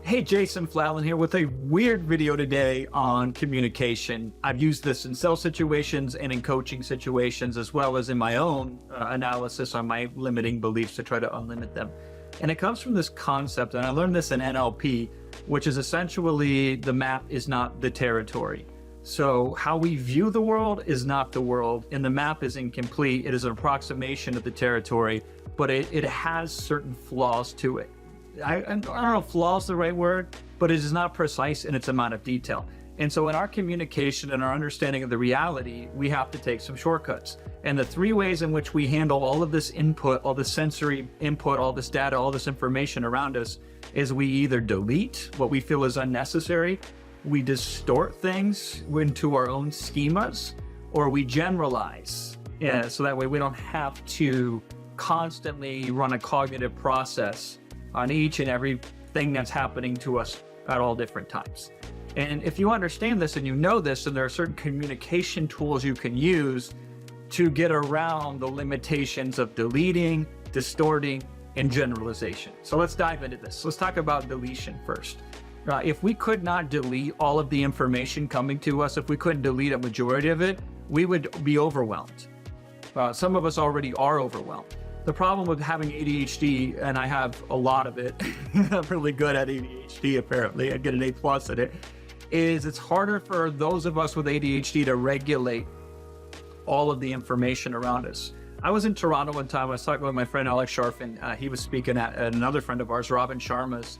Hey, Jason Fladlien here with a weird video today on communication. I've used this in sales situations and in coaching situations, as well as in my own analysis on my limiting beliefs to try to unlimit them. And it comes from this concept, and I learned this in NLP, which is essentially the map is not the territory. So how we view the world is not the world, and the map is incomplete. It is an approximation of the territory, but it has certain flaws to it. I don't know if flaws is the right word, but it is not precise in its amount of detail. And so in our communication and our understanding of the reality, we have to take some shortcuts. And the three ways in which we handle all of this input, all the sensory input, all this data, all this information around us, is we either delete what we feel is unnecessary, we distort things into our own schemas, or we generalize. Yeah, so that way we don't have to constantly run a cognitive process on each and every thing that's happening to us at all different times. And if you understand this and you know this, then there are certain communication tools you can use to get around the limitations of deleting, distorting, and generalization. So let's dive into this. Let's talk about deletion first. If we could not delete all of the information coming to us, if we couldn't delete a majority of it, we would be overwhelmed. Some of us already are overwhelmed. The problem with having ADHD, and I have a lot of it, I'm really good at ADHD apparently, I get an A+ at it, is it's harder for those of us with ADHD to regulate all of the information around us. I was in Toronto one time, I was talking with my friend Alex Sharfin, he was speaking at another friend of ours, Robin Sharma's,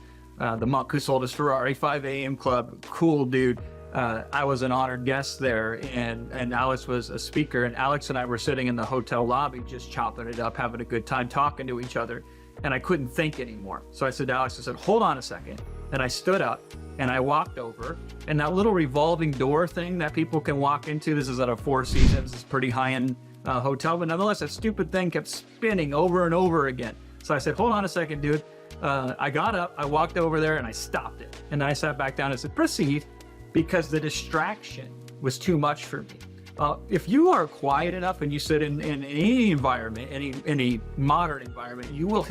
the monk who sold his Ferrari, 5 a.m. club, cool dude. I was an honored guest there, and Alex was a speaker, and Alex and I were sitting in the hotel lobby just chopping it up, having a good time, talking to each other, and I couldn't think anymore. So I said to Alex, I said, hold on a second. And I stood up and I walked over, and that little revolving door thing that people can walk into, this is at a Four Seasons, it's a pretty high-end hotel, but nonetheless, that stupid thing kept spinning over and over again. So I said, hold on a second, dude. I got up, I walked over there and I stopped it. And then I sat back down and said, proceed. Because the distraction was too much for me. If you are quiet enough and you sit in any environment, any modern environment, you will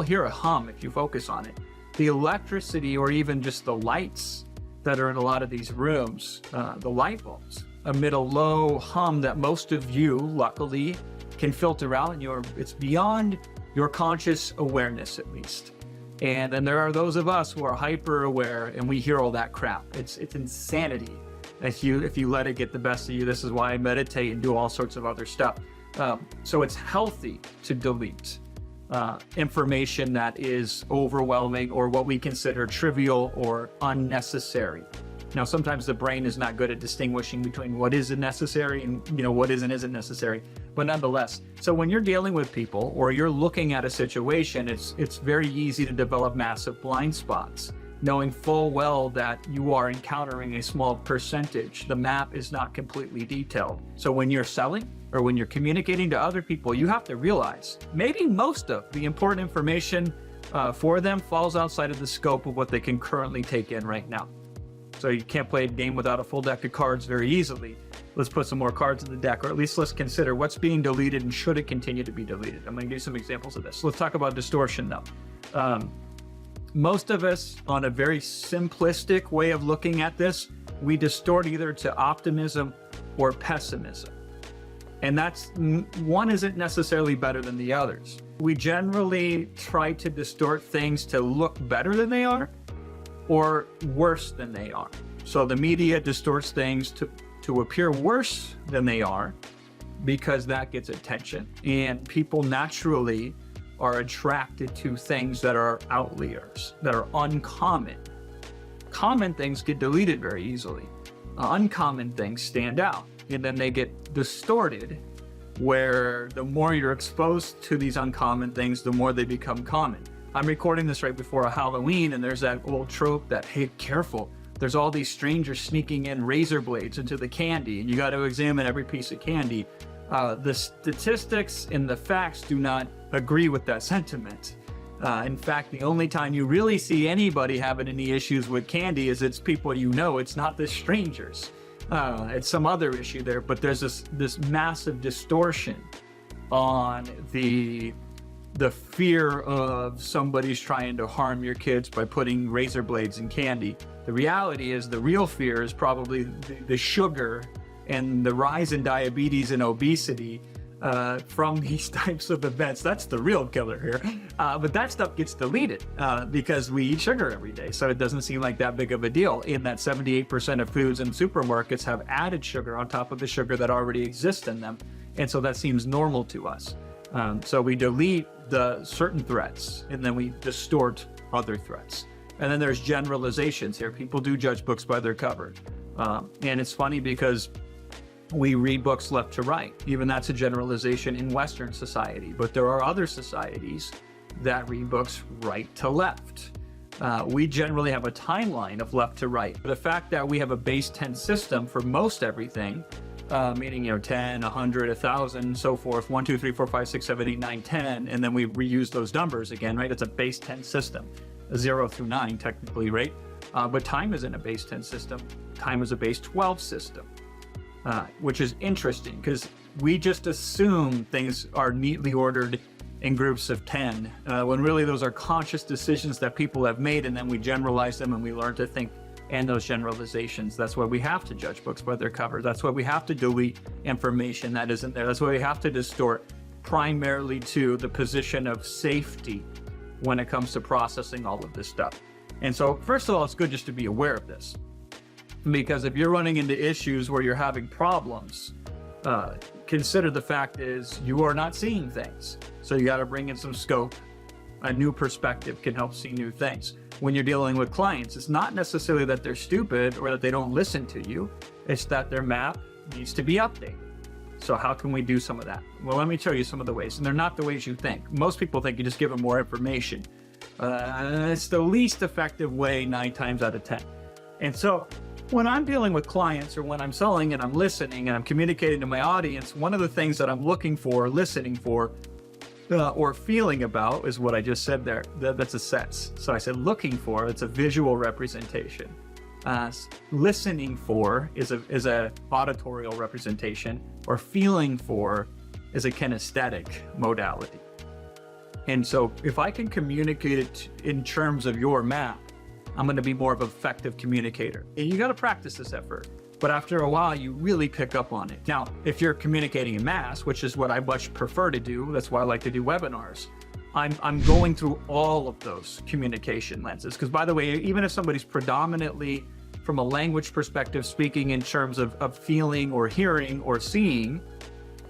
hear a hum if you focus on it. The electricity, or even just the lights that are in a lot of these rooms, the light bulbs, emit a low hum that most of you, luckily, can filter out, and it's beyond your conscious awareness, at least. And then there are those of us who are hyper aware, and we hear all that crap. It's insanity if you let it get the best of you. This is why I meditate and do all sorts of other stuff. So it's healthy to delete information that is overwhelming or what we consider trivial or unnecessary. Now, sometimes the brain is not good at distinguishing between what is necessary and what isn't necessary, but nonetheless. So when you're dealing with people or you're looking at a situation, it's very easy to develop massive blind spots, knowing full well that you are encountering a small percentage. The map is not completely detailed. So when you're selling or when you're communicating to other people, you have to realize maybe most of the important information for them falls outside of the scope of what they can currently take in right now. So you can't play a game without a full deck of cards very easily. Let's put some more cards in the deck, or at least let's consider what's being deleted and should it continue to be deleted. I'm going to give you some examples of this. Let's talk about distortion now. Most of us, on a very simplistic way of looking at this, we distort either to optimism or pessimism. And one isn't necessarily better than the others. We generally try to distort things to look better than they are, or worse than they are. So the media distorts things to appear worse than they are because that gets attention. And people naturally are attracted to things that are outliers, that are uncommon. Common things get deleted very easily. Uncommon things stand out, and then they get distorted, where the more you're exposed to these uncommon things, the more they become common. I'm recording this right before a Halloween, and there's that old trope that, hey, careful, there's all these strangers sneaking in razor blades into the candy, and you got to examine every piece of candy. The statistics and the facts do not agree with that sentiment. In fact, the only time you really see anybody having any issues with candy is it's people it's not the strangers. It's some other issue there, but there's this massive distortion on the the fear of somebody's trying to harm your kids by putting razor blades in candy. The reality is the real fear is probably the sugar and the rise in diabetes and obesity from these types of events. That's the real killer here. But that stuff gets deleted because we eat sugar every day. So it doesn't seem like that big of a deal, in that 78% of foods in supermarkets have added sugar on top of the sugar that already exists in them. And so that seems normal to us. So we delete the certain threats and then we distort other threats. And then there's generalizations here. People do judge books by their cover. And it's funny because we read books left to right. Even that's a generalization in Western society. But there are other societies that read books right to left. We generally have a timeline of left to right. But the fact that we have a base 10 system for most everything, meaning, 10, 100, 1,000, so forth, 1, 2, 3, 4, 5, 6, 7, 8, 9, 10, and then we reuse those numbers again, right? It's a base 10 system, 0 through 9 technically, right? But time isn't a base 10 system. Time is a base 12 system, which is interesting because we just assume things are neatly ordered in groups of 10, when really those are conscious decisions that people have made, and then we generalize them and we learn to think and those generalizations. That's why we have to judge books by their cover. That's why we have to delete information that isn't there. That's why we have to distort primarily to the position of safety when it comes to processing all of this stuff. And so, first of all, it's good just to be aware of this, because if you're running into issues where you're having problems, consider the fact is you are not seeing things. So you got to bring in some scope. A new perspective can help see new things. When you're dealing with clients, it's not necessarily that they're stupid or that they don't listen to you. It's that their map needs to be updated. So how can we do some of that? Well, let me show you some of the ways, and they're not the ways you think. Most people think you just give them more information. It's the least effective way 9 times out of 10. And so when I'm dealing with clients, or when I'm selling and I'm listening and I'm communicating to my audience, one of the things that I'm looking for, listening for, or feeling about is what I just said there. That's a sense. So I said looking for, it's a visual representation. Listening for is a auditorial representation, or feeling for is a kinesthetic modality. And so if I can communicate it in terms of your map, I'm going to be more of an effective communicator. And you got to practice this effort. But after a while, you really pick up on it. Now, if you're communicating in mass, which is what I much prefer to do, that's why I like to do webinars, I'm going through all of those communication lenses. Because by the way, even if somebody's predominantly, from a language perspective, speaking in terms of feeling or hearing or seeing,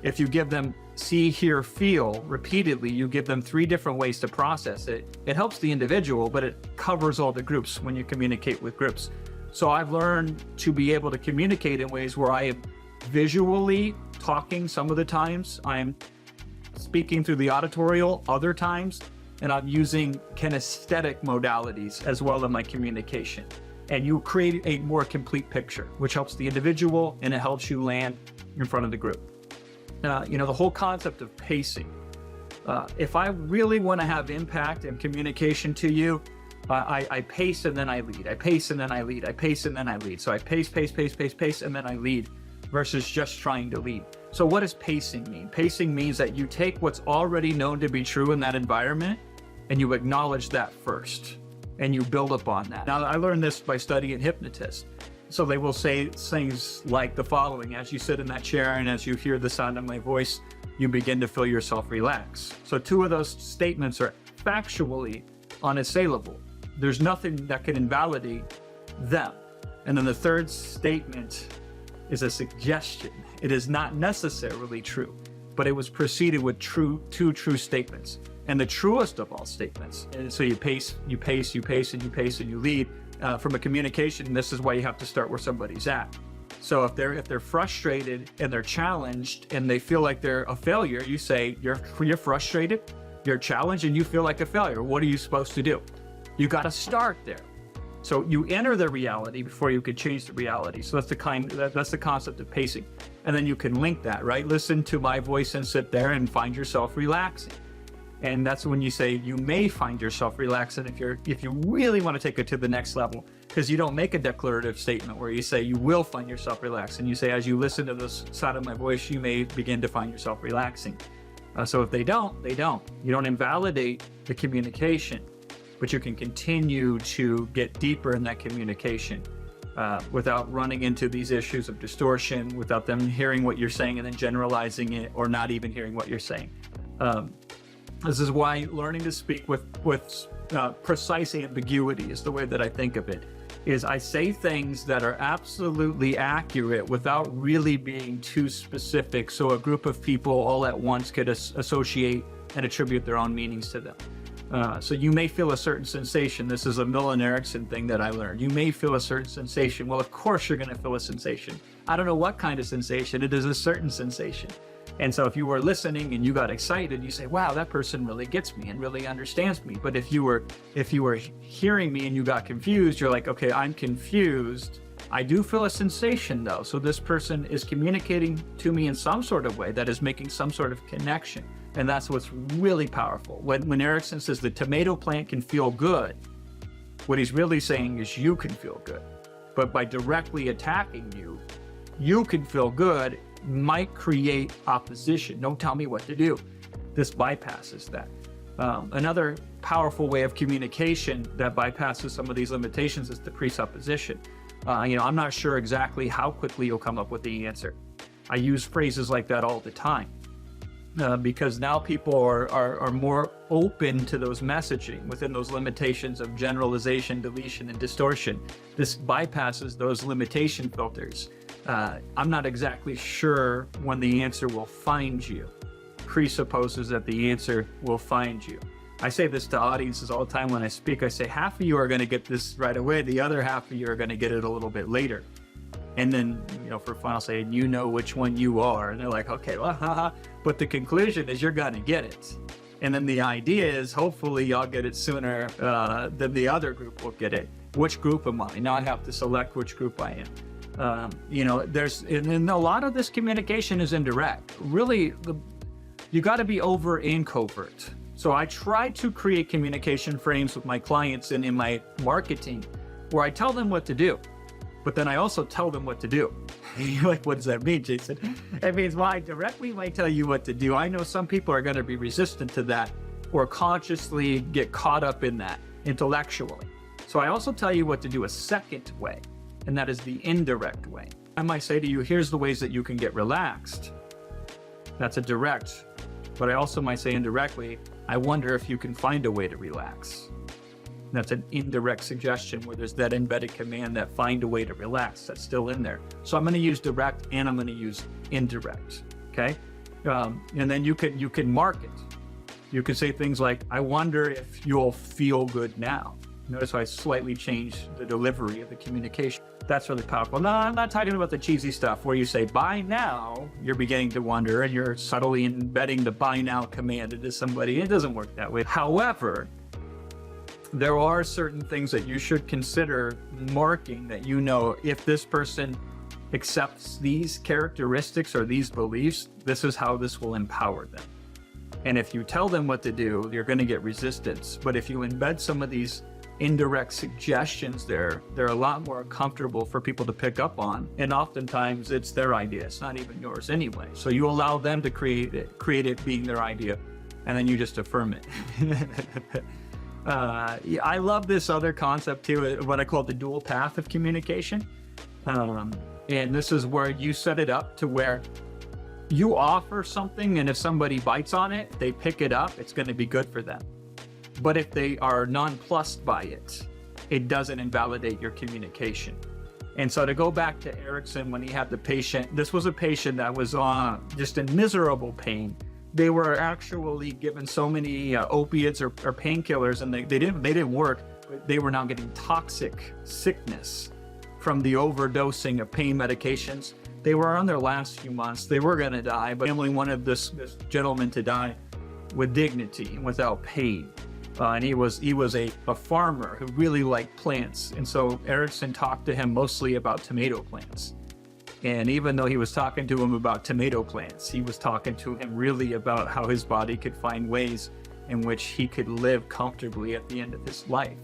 if you give them see, hear, feel repeatedly, you give them 3 different ways to process it. It helps the individual, but it covers all the groups when you communicate with groups. So I've learned to be able to communicate in ways where I am visually talking some of the times, I'm speaking through the auditorial other times, and I'm using kinesthetic modalities as well in my communication. And you create a more complete picture, which helps the individual and it helps you land in front of the group. The whole concept of pacing. If I really want to have impact and communication to you, I pace and then I lead. I pace and then I lead. I pace and then I lead. So I pace, and then I lead, versus just trying to lead. So what does pacing mean? Pacing means that you take what's already known to be true in that environment and you acknowledge that first and you build upon that. Now, I learned this by studying hypnotists. So they will say things like the following: as you sit in that chair and as you hear the sound of my voice, you begin to feel yourself relax. So 2 of those statements are factually unassailable. There's nothing that can invalidate them. And then the 3rd statement is a suggestion. It is not necessarily true, but it was preceded with 2 true statements. And the truest of all statements. And so you pace, and you pace, and you pace, and you lead. From a communication, this is why you have to start where somebody's at. So if they're frustrated and they're challenged and they feel like they're a failure, you say, you're frustrated, you're challenged, and you feel like a failure. What are you supposed to do? You got to start there. So you enter the reality before you could change the reality. So that's the concept of pacing. And then you can link that, right? Listen to my voice and sit there and find yourself relaxing. And that's when you say you may find yourself relaxing if you really want to take it to the next level, because you don't make a declarative statement where you say you will find yourself relaxing. You say, as you listen to the sound of my voice, you may begin to find yourself relaxing. So if they don't, they don't. You don't invalidate the communication, but you can continue to get deeper in that communication without running into these issues of distortion, without them hearing what you're saying and then generalizing it, or not even hearing what you're saying. This is why learning to speak with precise ambiguity is the way that I think of it. Is I say things that are absolutely accurate without really being too specific, so a group of people all at once could associate and attribute their own meanings to them. So you may feel a certain sensation. This is a Milton Erickson thing that I learned. You may feel a certain sensation. Well, of course you're going to feel a sensation. I don't know what kind of sensation. It is a certain sensation. And so if you were listening and you got excited, you say, wow, that person really gets me and really understands me. But if you were hearing me and you got confused, you're like, okay, I'm confused. I do feel a sensation though. So this person is communicating to me in some sort of way that is making some sort of connection. And that's what's really powerful. When Erickson says the tomato plant can feel good, what he's really saying is you can feel good. But by directly attacking you can feel good might create opposition. Don't tell me what to do. This bypasses that. Another powerful way of communication that bypasses some of these limitations is the presupposition. I'm not sure exactly how quickly you'll come up with the answer. I use phrases like that all the time because now people are more open to those messaging within those limitations of generalization, deletion, and distortion. This bypasses those limitation filters. I'm not exactly sure when the answer will find you. Presupposes that the answer will find you. I say this to audiences all the time when I speak. I say half of you are going to get this right away. The other half of you are going to get it a little bit later. And then, for fun, I'll say, you know which one you are. And they're like, okay, well, haha. But the conclusion is you're going to get it. And then the idea is hopefully y'all get it sooner than the other group will get it. Which group am I? Now I have to select which group I am. And a lot of this communication is indirect. Really, you got to be over and covert. So I try to create communication frames with my clients and in my marketing where I tell them what to do, but then I also tell them what to do. You're like, what does that mean, Jason? It means, well, I directly might tell you what to do. I know some people are going to be resistant to that or consciously get caught up in that intellectually. So I also tell you what to do a second way. And that is the indirect way. I might say to you, here's the ways that you can get relaxed. That's a direct. But I also might say indirectly, I wonder if you can find a way to relax. That's an indirect suggestion where there's that embedded command that find a way to relax. That's still in there. So I'm going to use direct and I'm going to use indirect. Okay. And then you can mark it. You can say things like, I wonder if you'll feel good now. Notice how I slightly changed the delivery of the communication. That's really powerful. No, I'm not talking about the cheesy stuff where you say, buy now, you're beginning to wonder, and you're subtly embedding the buy now command into somebody. It doesn't work that way. However, there are certain things that you should consider marking that if this person accepts these characteristics or these beliefs, this is how this will empower them. And if you tell them what to do, you're going to get resistance. But if you embed some of these indirect suggestions they're a lot more comfortable for people to pick up on, and oftentimes it's their idea, it's not even yours anyway, so you allow them to create it being their idea, and then you just affirm it. I love this other concept too, what I call the dual path of communication, and this is where you set it up to where you offer something, and if somebody bites on it, they pick it up, it's going to be good for them. But if they are nonplussed by it, it doesn't invalidate your communication. And so to go back to Erickson, when he had the patient, this was a patient that was just in miserable pain. They were actually given so many opiates or painkillers, and they didn't work, but they were now getting toxic sickness from the overdosing of pain medications. They were on their last few months. They were going to die, but family wanted this gentleman to die with dignity and without pain. And he was a farmer who really liked plants. And so Erickson talked to him mostly about tomato plants. And even though he was talking to him about tomato plants, he was talking to him really about how his body could find ways in which he could live comfortably at the end of his life.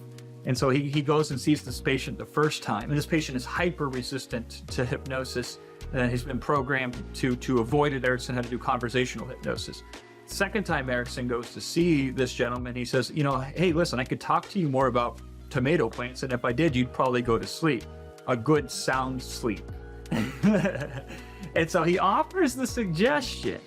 And so he goes and sees this patient the first time. And this patient is hyper resistant to hypnosis. And he's been programmed to avoid it. Erickson had to do conversational hypnosis. Second time Erickson goes to see this gentleman, he says, you know, hey, listen, I could talk to you more about tomato plants, and if I did, you'd probably go to sleep, a good sound sleep. And so he offers the suggestion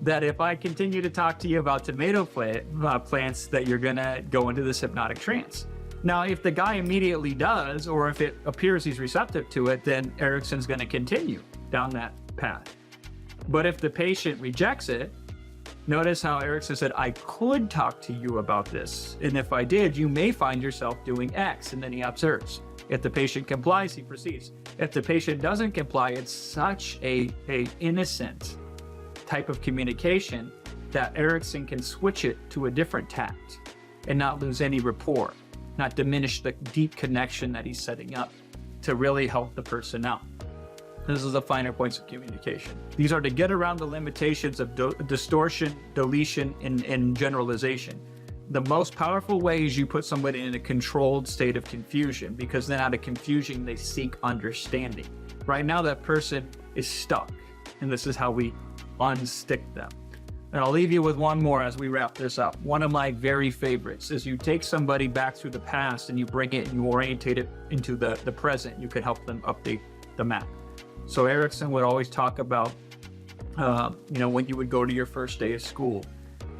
that if I continue to talk to you about tomato plants, that you're gonna go into this hypnotic trance. Now, if the guy immediately does, or if it appears he's receptive to it, then Erickson's gonna continue down that path. But if the patient rejects it, notice how Erickson said, I could talk to you about this. And if I did, you may find yourself doing X. And then he observes. If the patient complies, he proceeds. If the patient doesn't comply, it's such a innocent type of communication that Erickson can switch it to a different tact and not lose any rapport, not diminish the deep connection that he's setting up to really help the person out. This is the finer points of communication. These are to get around the limitations of distortion, deletion, and generalization. The most powerful way is you put somebody in a controlled state of confusion, because then out of confusion, they seek understanding. Right now, that person is stuck, and this is how we unstick them. And I'll leave you with one more as we wrap this up. One of my very favorites is you take somebody back through the past and you bring it and you orientate it into the present. You can help them update the map. So Erickson would always talk about, when you would go to your first day of school,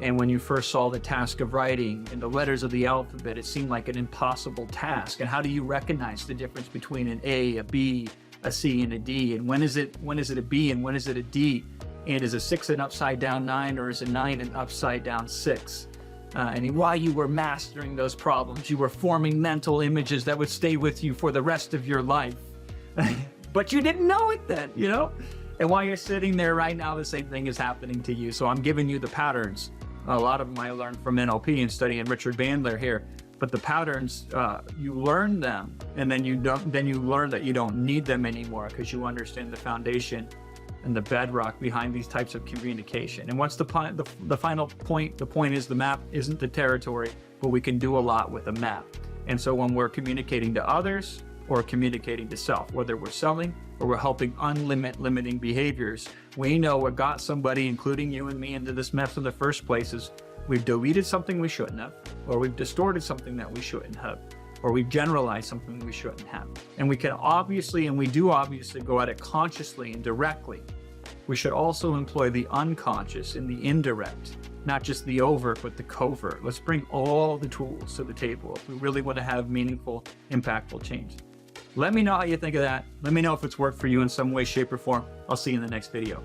and when you first saw the task of writing and the letters of the alphabet, it seemed like an impossible task. And how do you recognize the difference between an A, a B, a C, and a D? And when is it a B and when is it a D? And is a 6 an upside down 9, or is a 9 an upside down 6? And while you were mastering those problems, you were forming mental images that would stay with you for the rest of your life. But you didn't know it then, you know? And while you're sitting there right now, the same thing is happening to you. So I'm giving you the patterns. A lot of them I learned from NLP and studying Richard Bandler here. But the patterns, you learn them, and then you learn that you don't need them anymore, because you understand the foundation and the bedrock behind these types of communication. And what's the final point? The point is the map isn't the territory, but we can do a lot with a map. And so when we're communicating to others or communicating to self, whether we're selling or we're helping limiting behaviors, we know what got somebody, including you and me, into this mess in the first place is we've deleted something we shouldn't have, or we've distorted something that we shouldn't have, or we've generalized something we shouldn't have. And we can obviously, and we do obviously, go at it consciously and directly. We should also employ the unconscious and the indirect, not just the overt, but the covert. Let's bring all the tools to the table if we really want to have meaningful, impactful change. Let me know how you think of that. Let me know if it's worked for you in some way, shape, or form. I'll see you in the next video.